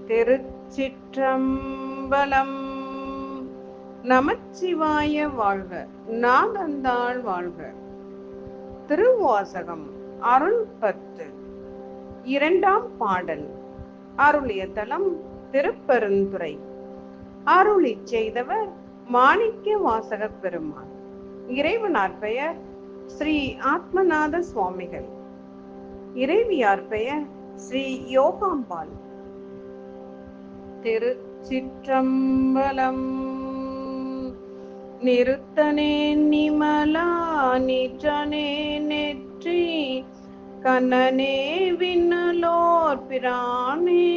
திருச்சிற்றம்பலம். நமச்சிவாய வாழ்க, நாதந்தாள் வாழ்க. திருவாசகம் அருள் 10. இரண்டாம் பாடல். அருளிய தலம் திருப்பெருந்துறை. அருளி செய்தவர் மாணிக்க வாசக பெருமான். இறைவனார் பெயர் ஸ்ரீ ஆத்மநாத சுவாமிகள். இறைவியார் பெயர் ஸ்ரீ யோகாம்பாள். திருச்சிற்றம்பலம். நிறுத்தனே நிமலா நீற்றனே நெற்றி கண்ணனே விண்ணுலோர் பிரானே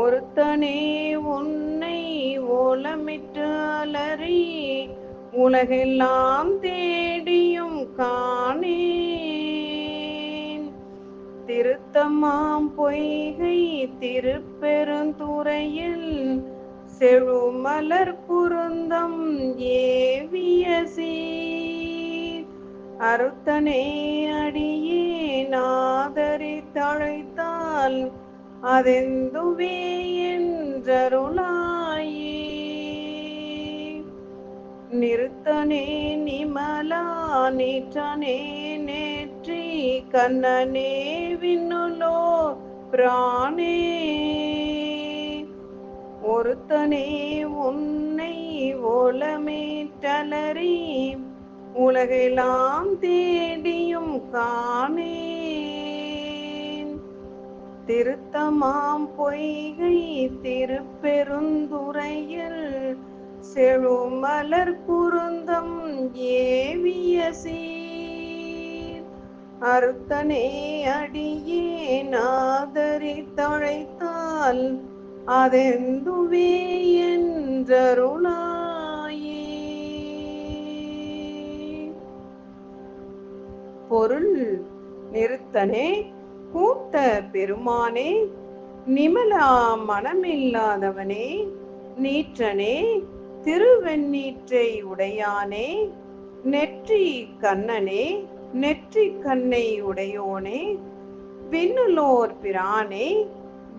ஒருத்தனே உன்னை ஓலமிட்டு அலறி உலகெல்லாம் தேடியும் காணே திருத்தமாம் பொய்கை திருப்பெருந்துறையில் செழுமலர் குருந்தம் ஏவிய சீர் அறுத்தனே அடியே நாதரித்தழைத்தால் அதெந்துவே என்றருளாயே நிறுத்தனே நிமலா நீற்றனே நேற்றி கண்ணனே விண்ணுலோ பிரானே ஒருத்தனே உன்னை ஓலமேற்றலறி உலகெல்லாம் தேடியும் காணேன் திருத்தமாம் பொய்கை திருப்பெருந்துறையில் செழுமலர் குருந்தம் ஏவிய சீர் அறுத்தனே அடியே நாதரித்தழைத்தால் அதெந்துவே என்றருளாயே. பொருள்: நிறுத்தனே கூத்த பெருமானே, நிமலா மனமில்லாதவனே, நீற்றனே திருவெண்ணீற்றை உடையானே, நெற்றி கண்ணனே நெற்றி கண்ணை உடையோனே, விண்ணுலோர் பிரானே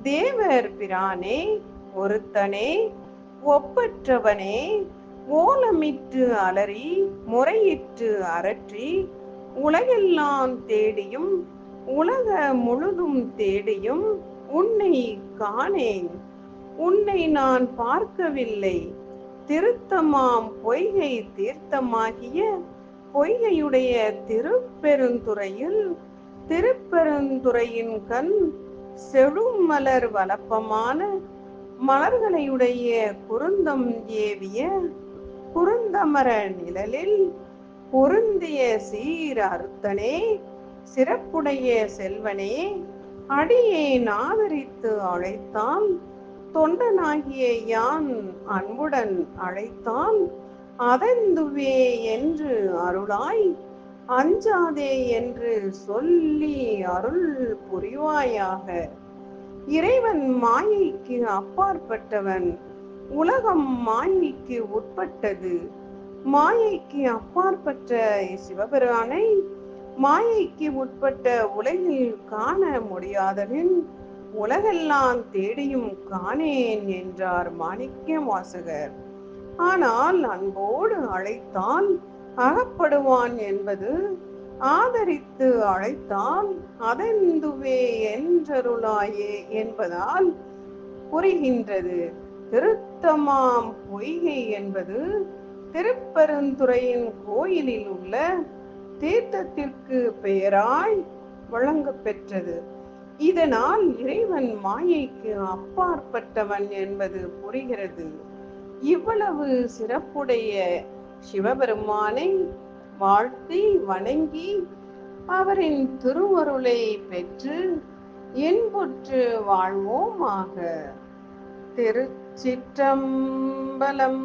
தேவர் பிரானே, ஒருத்தனே ஒப்பற்றவனே, ஓலமிட்டு அலறி முறையிட்டு அரற்றி உலகெல்லாம் தேடியும் உலக முழுதும் தேடியும் உன்னை காணேன். உன்னை நான் பார்க்கவில்லை. திருத்தமாம் பொய்கை தீர்த்தமாகிய பொய்கையுடைய திருப்பெருந்துறையில் திருப்பெருந்துறையின் கண் செழுமலர் வலப்பமான மலர்களையுடைய குருந்தம் ஏவிய குருந்தமர நிழலில் பொருந்திய சீர் அறுத்தனே, சிறப்புடைய செல்வனே, அடியேன் ஆதரித்து அழைத்தான் தொண்டனாகிய யான் அன்புடன் அழைத்தான் அதெந்துவே என்று அருளாய் அஞ்சாதே என்று சொல்லி அருள் புரிவாயாக. இறைவன் மாயைக்கு அப்பாற்பட்டவன். உலகம் மாயைக்கு உட்பட்டது. மாயைக்கு அப்பாற்பட்ட சிவபெருமானை மாயைக்கு உட்பட்ட உலகில் காண முடியாதவன் உலகெல்லாம் தேடியும் காணேன் என்றார் மாணிக்க வாசகர். ஆனால் அன்போடு அழைத்தால் அகப்படுவான் என்பது ஆதரித்து அழைத்தால் அதெந்துவே என்றருளாயே என்பதால் புரிகின்றது. திருத்தமாம் பொய்கை என்பது திருப்பெருந்துறையின் கோயிலில் உள்ள தீர்த்தத்திற்கு பெயராய் வழங்க பெற்றது. இதனால் இறைவன் மாயைக்கு அப்பாற்பட்டவன் என்பது புரிகிறது. இவ்வளவு சிறப்புடைய சிவபெருமானை வாழ்த்தி வணங்கி அவரின் திருவருளை பெற்று இன்புற்று வாழ்வோமாக. திருச்சிற்றம்பலம்.